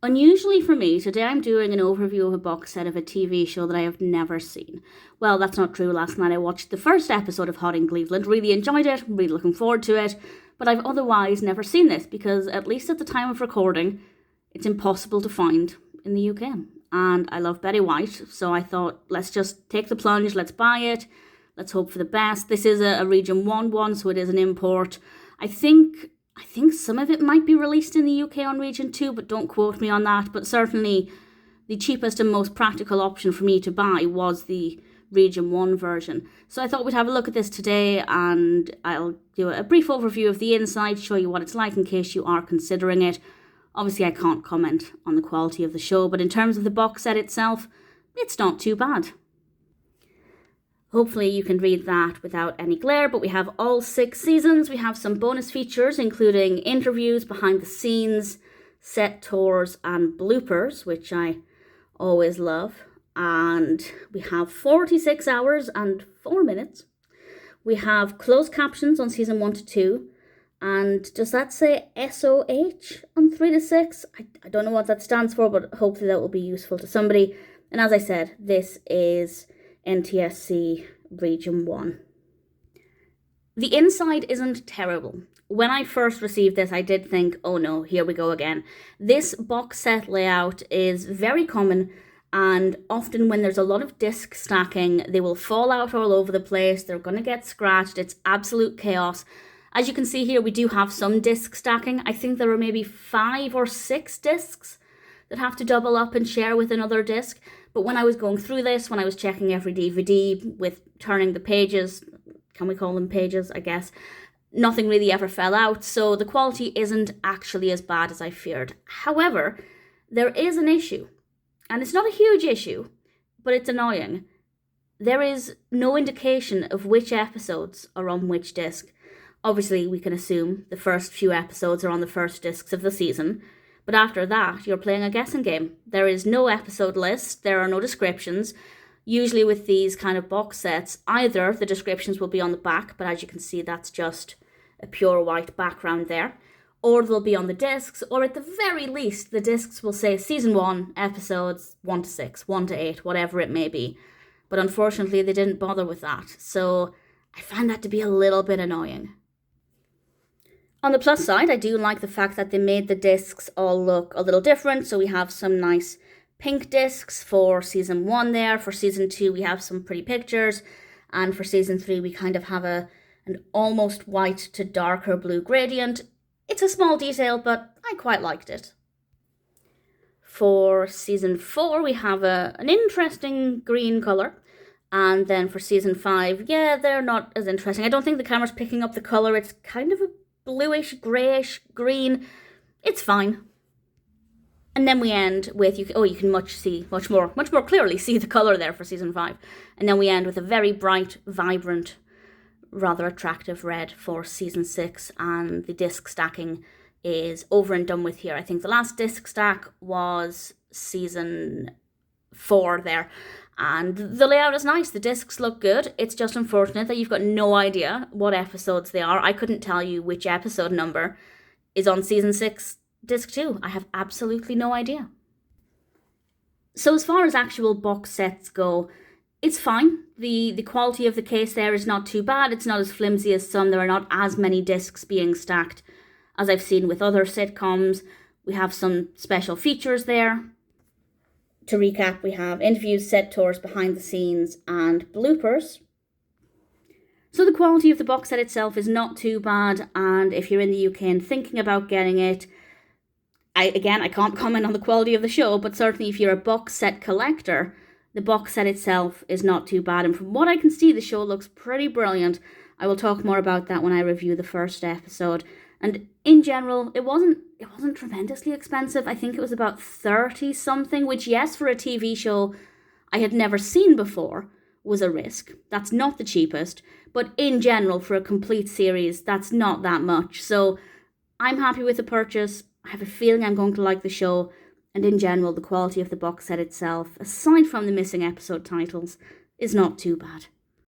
Unusually for me, today I'm doing an overview of a box set of a TV show that I have never seen. Well, that's not true. Last night I watched the first episode of Hot in Cleveland, really enjoyed it, really looking forward to it, but I've otherwise never seen this because, at least at the time of recording, it's impossible to find in the UK. And I love Betty White, so I thought, let's just take the plunge, let's buy it, let's hope for the best. This is a Region 1 one, so it is an import. I think some of it might be released in the UK on Region 2, but don't quote me on that. But certainly the cheapest and most practical option for me to buy was the Region 1 version. So I thought we'd have a look at this today, and I'll do a brief overview of the inside, show you what it's like in case you are considering it. Obviously, I can't comment on the quality of the show, but in terms of the box set itself, it's not too bad. Hopefully you can read that without any glare, but we have all 6 seasons. We have some bonus features, including interviews, behind the scenes, set tours, and bloopers, which I always love. And we have 46 hours and 4 minutes. We have closed captions on season 1 to 2. And does that say SOH on 3 to 6? I don't know what that stands for, but hopefully that will be useful to somebody. And as I said, this is NTSC Region 1. The inside isn't terrible. When I first received this, I did think, oh no, here we go again. This box set layout is very common, and often when there's a lot of disc stacking, they will fall out all over the place. They're going to get scratched. It's absolute chaos. As you can see here, we do have some disc stacking. I think there are maybe 5 or 6 discs that have to double up and share with another disc. But when I was going through this, when I was checking every DVD with turning the pages, can we call them pages, I guess, nothing really ever fell out. So the quality isn't actually as bad as I feared. However, there is an issue, and it's not a huge issue, but it's annoying. There is no indication of which episodes are on which disc. Obviously, we can assume the first few episodes are on the first discs of the season. But after that, you're playing a guessing game. There is no episode list. There are no descriptions. Usually with these kind of box sets, either the descriptions will be on the back, but as you can see, that's just a pure white background there, or they'll be on the discs, or at the very least, the discs will say Season 1, episodes 1 to 6, 1 to 8, whatever it may be. But unfortunately, they didn't bother with that. So I find that to be a little bit annoying. On the plus side, I do like the fact that they made the discs all look a little different. So we have some nice pink discs for season 1 there. For season 2, we have some pretty pictures. And for season 3, we kind of have an almost white to darker blue gradient. It's a small detail, but I quite liked it. For season 4, we have an interesting green colour. And then for season 5, yeah, they're not as interesting. I don't think the camera's picking up the colour. It's kind of a bluish, greyish, green. It's fine. And then we end with, you can much more clearly see the colour there for season 5. And then we end with a very bright, vibrant, rather attractive red for season 6. And the disc stacking is over and done with here. I think the last disc stack was season 4 there. And the layout is nice. The discs look good. It's just unfortunate that you've got no idea what episodes they are. I couldn't tell you which episode number is on season 6, disc 2. I have absolutely no idea. So as far as actual box sets go, it's fine. The quality of the case there is not too bad. It's not as flimsy as some. There are not as many discs being stacked as I've seen with other sitcoms. We have some special features there. To recap, we have interviews, set tours, behind the scenes, and bloopers. So the quality of the box set itself is not too bad, and if you're in the UK and thinking about getting it, I can't comment on the quality of the show, but certainly if you're a box set collector, the box set itself is not too bad, and from what I can see, the show looks pretty brilliant. I will talk more about that when I review the first episode. And in general, it wasn't tremendously expensive. I think it was about 30 something, which, yes, for a TV show I had never seen before, was a risk. That's not the cheapest, but in general, for a complete series, that's not that much. So I'm happy with the purchase. I have a feeling I'm going to like the show, and in general, the quality of the box set itself, aside from the missing episode titles, is not too bad.